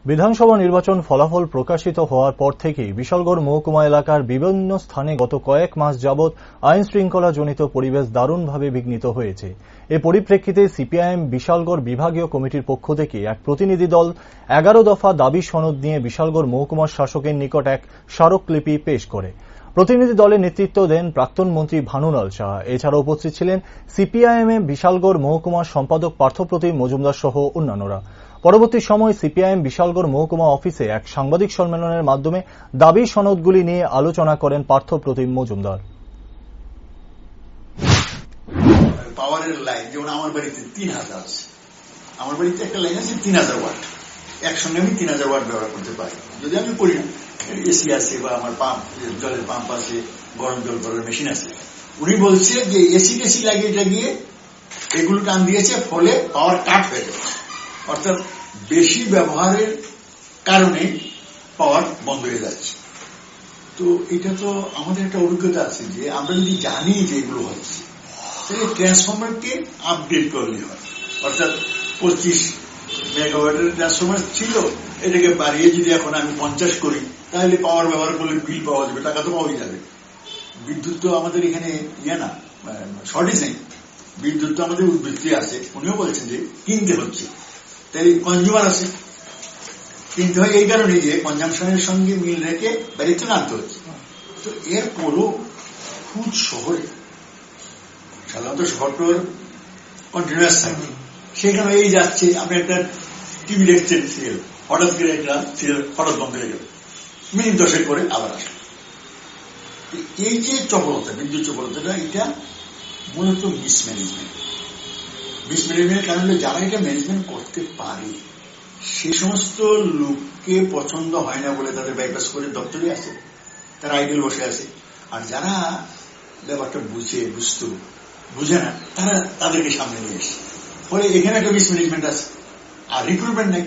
বিধানসভা নির্বাচন ফলাফল প্রকাশিত হওয়ার পর থেকেই বিশালগড় মহকুমা এলাকার বিভিন্ন স্থানে গত কয়েক মাস যাবৎ আইনশৃঙ্খলাজনিত পরিবেশ দারুণভাবে বিঘ্নিত হয়েছে। এ পরিপ্রেক্ষিতে সিপিআইএম বিশালগড় বিভাগীয় কমিটির পক্ষ থেকে এক প্রতিনিধি দল 11 দফা দাবি সনদ নিয়ে বিশালগড় মহকুমার শাসকের নিকট এক স্মারকলিপি পেশ করে। প্রতিনিধি দলের নেতৃত্ব দেন প্রাক্তন মন্ত্রী ভানুলাল সাহা। এছাড়া উপস্থিত ছিলেন সিপিআইএম বিশালগড় মহকুমার সম্পাদক পার্থপ্রতিম মজুমদার সহ অন্যান্যরা। পরবর্তী সময় সিপিআইএম বিশালগড় মহকুমা অফিসে এক সাংবাদিক সম্মেলনের মাধ্যমে দাবি সনদগুলি নিয়ে আলোচনা করেন পার্থপ্রতিম মজুমদার। পাওয়ারের লাইন যেমন আমার বাড়িতে 3000 আছে, আমার বাড়িতে একটা লাইন আছে 3000 ওয়াট, একসঙ্গে আমি 3000 ওয়াট ব্যবহার করতে পারি যদি আমি করি না। এসি আছে বা আমার পাম্প, জলের পাম্প আছে, গরম জল করার মেশিন আছে। উনি বলছে যে এসি টেসি লাগিয়ে এগুলো টান দিয়েছে, ফলে পাওয়ার কাট হয়ে যাচ্ছে, অর্থাৎ বেশি ব্যবহারের কারণে পাওয়ার বন্ধ হয়ে যাচ্ছে। তো এটা তো আমাদের একটা অভিজ্ঞতা আছে যে আমরা যদি জানি যে এগুলো হচ্ছে, তাহলে ট্রান্সফরমারকে আপডেট করলে হয়। অর্থাৎ 25 মেগাওয়াটের ট্রান্সফরমার ছিল, এটাকে বাড়িয়ে যদি এখন আমি 50 করি, তাহলে পাওয়ার ব্যবহার করলে বিল পাওয়া যাবে, টাকা তো পাওয়াই যাবে। বিদ্যুৎ তো আমাদের এখানে না, শর্টেজ নেই, বিদ্যুৎ তো আমাদের উদ্বৃত্তি আছে। উনিও বলছেন যে কিনতে হচ্ছে, তাই কনজিউমার আছে, কিনতে হয় এই কারণে যে কনজামশনের সঙ্গে মিল রেখে বাড়িতে আনতে হচ্ছে। তো এরপরও খুব শহরে সাধারণত শহর কন্টিনিউয়াস থাকে, সেখানে এই যাচ্ছে, আপনি একটা টিভি দেখছেন, সিরিয়াল হঠাৎ করে একটা সিরিয়াল হঠাৎ বন্ধ হয়ে যাবে, মিনিট 10 করে আবার আসে। এই যে চপলতা, বিদ্যুৎ চপলতাটা, এটা মূলত মিসম্যানেজমেন্টের কারণে যারা এটা ম্যানেজমেন্ট করতে পারে সে সমস্ত লোককে পছন্দ হয় না বলে তাদের বাইপাস করে দপ্তরে আছে, তারা আইডল বসে আছে। আর যারা ব্যাপারটা বুঝে না, তারা তাদেরকে সামনে নিয়ে এসে, ফলে এখানে একটা মিসম্যানেজমেন্ট আছে, আর রিক্রুটমেন্ট নাই।